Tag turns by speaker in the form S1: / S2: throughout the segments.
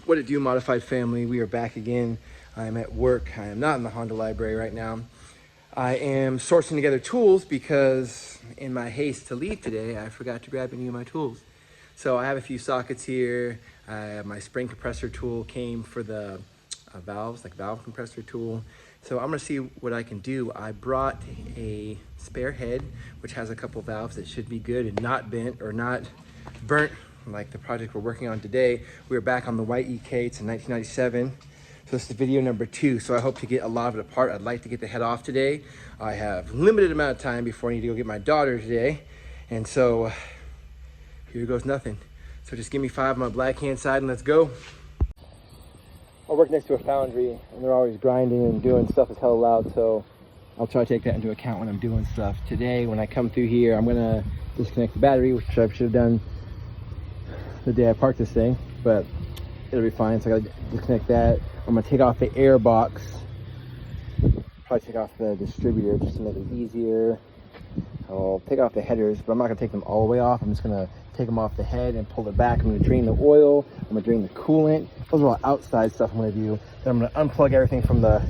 S1: What it do, modified family? We are back again. I'm at work. I am not in the Honda library right now. I am sourcing together tools because in my haste to leave today, I forgot to grab any of my tools. So I have a few sockets here. My spring compressor tool came for the valves, like valve compressor tool. So I'm gonna see what I can do. I brought a spare head, which has a couple valves that should be good and not bent or not burnt like the project we're working on today. We're back on the white EK. It's in 1997. So this is video number 2. So I hope to get a lot of it apart. I'd like to get the head off today. I have limited amount of time before I need to go get my daughter today. And so here goes nothing. So just give me 5 on my black hand side and let's go. I work next to a foundry and they're always grinding and doing stuff that's hella loud. So I'll try to take that into account when I'm doing stuff. Today, when I come through here, I'm gonna disconnect the battery, which I should have done the day I parked this thing, but it'll be fine. So I gotta disconnect that. I'm gonna take off the air box, probably take off the distributor just to make it easier. I'll take off the headers, but I'm not gonna take them all the way off. I'm just gonna take them off the head and pull it back. I'm gonna drain the oil, I'm gonna drain the coolant. Those are all outside stuff I'm gonna do. Then I'm gonna unplug everything from the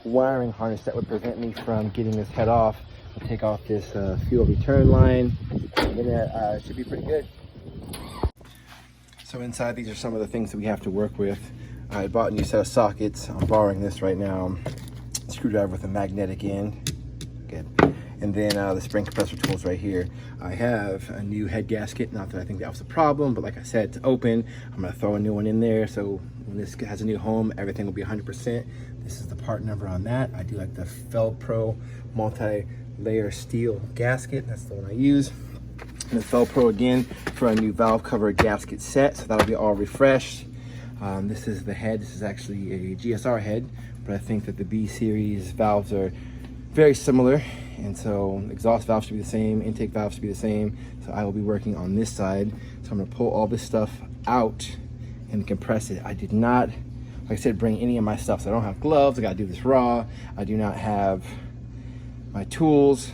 S1: wiring harness that would prevent me from getting this head off. I'll take off this fuel return line, and then that should be pretty good. So inside, these are some of the things that we have to work with. I bought a new set of sockets. I'm borrowing this right now. Screwdriver with a magnetic end. Good. And then the spring compressor tools right here. I have a new head gasket. Not that I think that was a problem, but like I said, it's open. I'm gonna throw a new one in there. So when this has a new home, everything will be 100%. This is the part number on that. I do like the Felpro multi-layer steel gasket. That's the one I use. And the Felpro again for a new valve cover gasket set, so that'll be all refreshed. This is the head. This is actually a GSR head, but I think that the B series valves are very similar, and so exhaust valves should be the same, intake valves should be the same. So I will be working on this side. So I'm gonna pull all this stuff out and compress it. I did not, like I said, bring any of my stuff. So I don't have gloves. I gotta do this raw. I do not have my tools,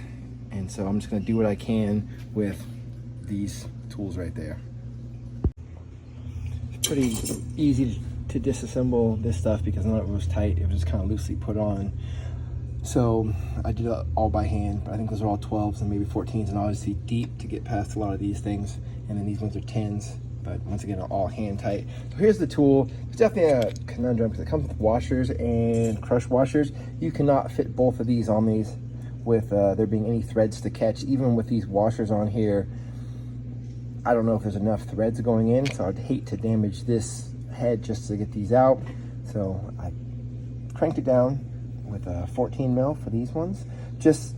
S1: and so I'm just gonna do what I can with these tools right there. It's pretty easy to disassemble this stuff because none of it was tight. It was just kind of loosely put on. So I did it all by hand, but I think those are all 12s and maybe 14s, and obviously deep to get past a lot of these things. And then these ones are 10s, but once again, are all hand tight. So here's the tool. It's definitely a conundrum because it comes with washers and crush washers. You cannot fit both of these on these with there being any threads to catch. Even with these washers on here, I don't know if there's enough threads going in, so I'd hate to damage this head just to get these out. So I cranked it down with a 14 mil for these ones, just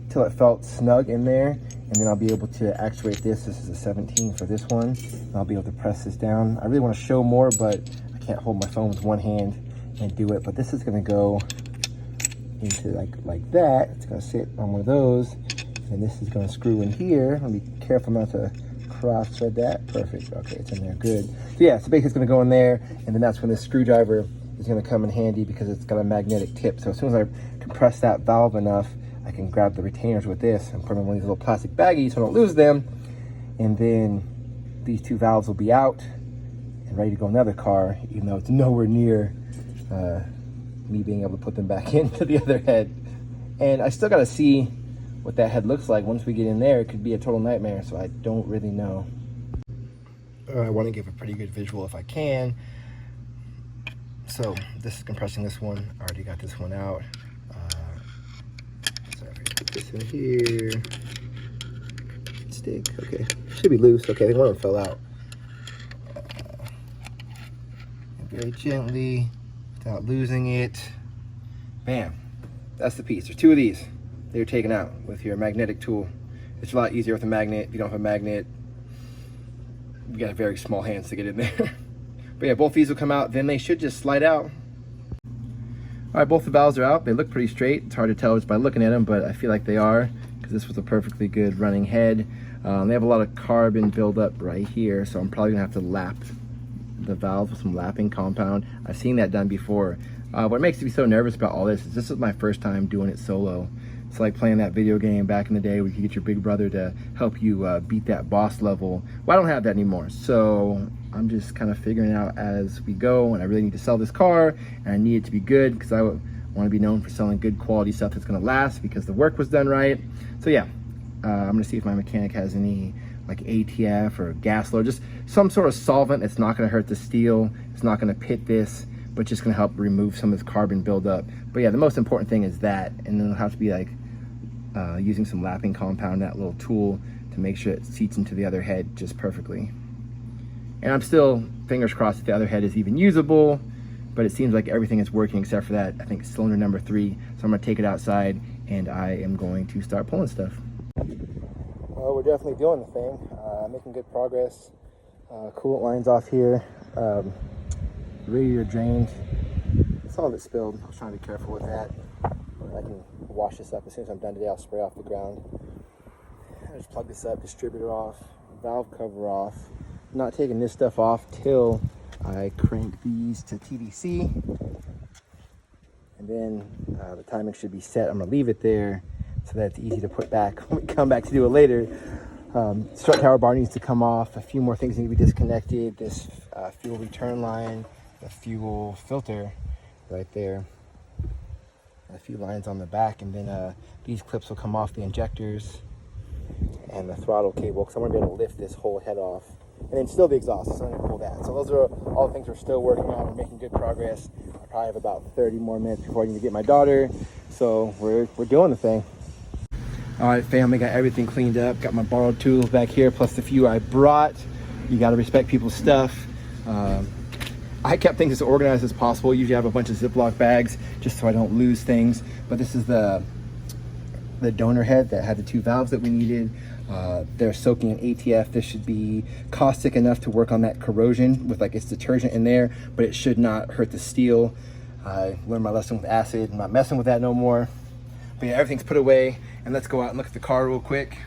S1: till it felt snug in there, and then I'll be able to actuate this. This is a 17 for this one, and I'll be able to press this down. I really want to show more, but I can't hold my phone with one hand and do it. But this is going to go into like that. It's going to sit on one of those, and this is going to screw in here. I'll be careful not to cross thread that. Perfect. Okay, it's in there. Good. So yeah, so basically it's going to go in there, and then that's when this screwdriver is going to come in handy because it's got a magnetic tip. So as soon as I compress that valve enough, I can grab the retainers with this and put them in one of these little plastic baggies so I don't lose them. And then these 2 valves will be out and ready to go in another car, even though it's nowhere near me being able to put them back into the other head. And I still got to see what that head looks like. Once we get in there, it could be a total nightmare, so I don't really know. I want to give a pretty good visual if I can. So this is compressing this one. I already got this one out. So if I put this in here, stick. Okay, should be loose. Okay, I think one of them fell out. Very gently, without losing it. Bam, that's the piece. There's 2 of these. They're taken out with your magnetic tool. It's a lot easier with a magnet. If you don't have a magnet, you got very small hands to get in there. But yeah, both these will come out, then they should just slide out. All right, both the valves are out. They look pretty straight. It's hard to tell just by looking at them, but I feel like they are because this was a perfectly good running head. They have a lot of carbon buildup right here, so I'm probably gonna have to lap the valve with some lapping compound. I've seen that done before. What makes me so nervous about all this is my first time doing it solo. It's like playing that video game back in the day where you could get your big brother to help you beat that boss level. Well, I don't have that anymore, so I'm just kind of figuring it out as we go, and I really need to sell this car, and I need it to be good because I want to be known for selling good quality stuff that's going to last because the work was done right. So yeah, I'm going to see if my mechanic has any like ATF or gas load, just some sort of solvent that's not going to hurt the steel, it's not going to pit this, but just going to help remove some of this carbon buildup. But yeah, the most important thing is that, and then it'll have to be like using some lapping compound, that little tool, to make sure it seats into the other head just perfectly. And I'm still fingers crossed that the other head is even usable, but it seems like everything is working except for that, I think, cylinder number 3. So I'm going to take it outside and I am going to start pulling stuff. We're definitely doing the thing, making good progress. Coolant lines off here, radiator drained. Some of it spilled. I was trying to be careful with that. I can wash this up as soon as I'm done today. I'll spray off the ground. I just plug this up, distributor off, valve cover off. I'm not taking this stuff off till I crank these to TDC, and then the timing should be set. I'm gonna leave it there so that it's easy to put back when we come back to do it later. Strut tower bar needs to come off. A few more things need to be disconnected. This fuel return line, the fuel filter right there, a few lines on the back, and then these clips will come off the injectors and the throttle cable, because I'm going to be able to lift this whole head off. And then still the exhaust, so I'm going to pull that. So those are all the things we're still working on. We're making good progress. I probably have about 30 more minutes before I need to get my daughter. So we're doing the thing. All right, family, got everything cleaned up. Got my borrowed tools back here, plus the few I brought. You got to respect people's stuff. I kept things as organized as possible. Usually I have a bunch of Ziploc bags just so I don't lose things. But this is the donor head that had the 2 valves that we needed. They're soaking in ATF. This should be caustic enough to work on that corrosion with like its detergent in there, but it should not hurt the steel. I learned my lesson with acid. I'm not messing with that no more. But yeah, everything's put away, and let's go out and look at the car real quick.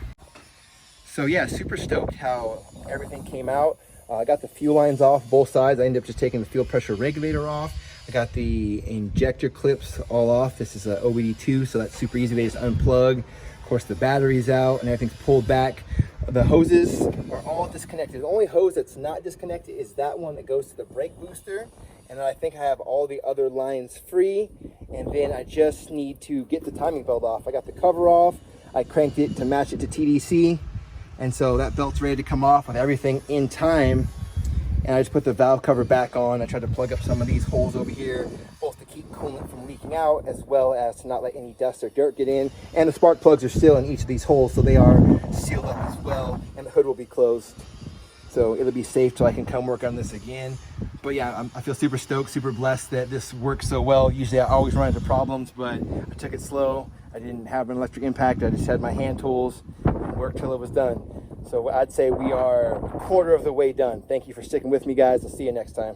S1: So yeah, super stoked how everything came out. I got the fuel lines off both sides. I ended up just taking the fuel pressure regulator off. I got the injector clips all off. This is a OBD2, so that's super easy. They just unplug. Of course, the battery's out and everything's pulled back. The hoses are all disconnected. The only hose that's not disconnected is that one that goes to the brake booster. And then I think I have all the other lines free. And then I just need to get the timing belt off. I got the cover off. I cranked it to match it to TDC. And so that belt's ready to come off with everything in time. And I just put the valve cover back on. I tried to plug up some of these holes over here, both to keep coolant from leaking out, as well as to not let any dust or dirt get in. And the spark plugs are still in each of these holes, so they are sealed up as well, and the hood will be closed. So it'll be safe till I can come work on this again. But yeah, I feel super stoked, super blessed that this works so well. Usually I always run into problems, but I took it slow. I didn't have an electric impact. I just had my hand tools and worked till it was done. So I'd say we are a quarter of the way done. Thank you for sticking with me, guys. I'll see you next time.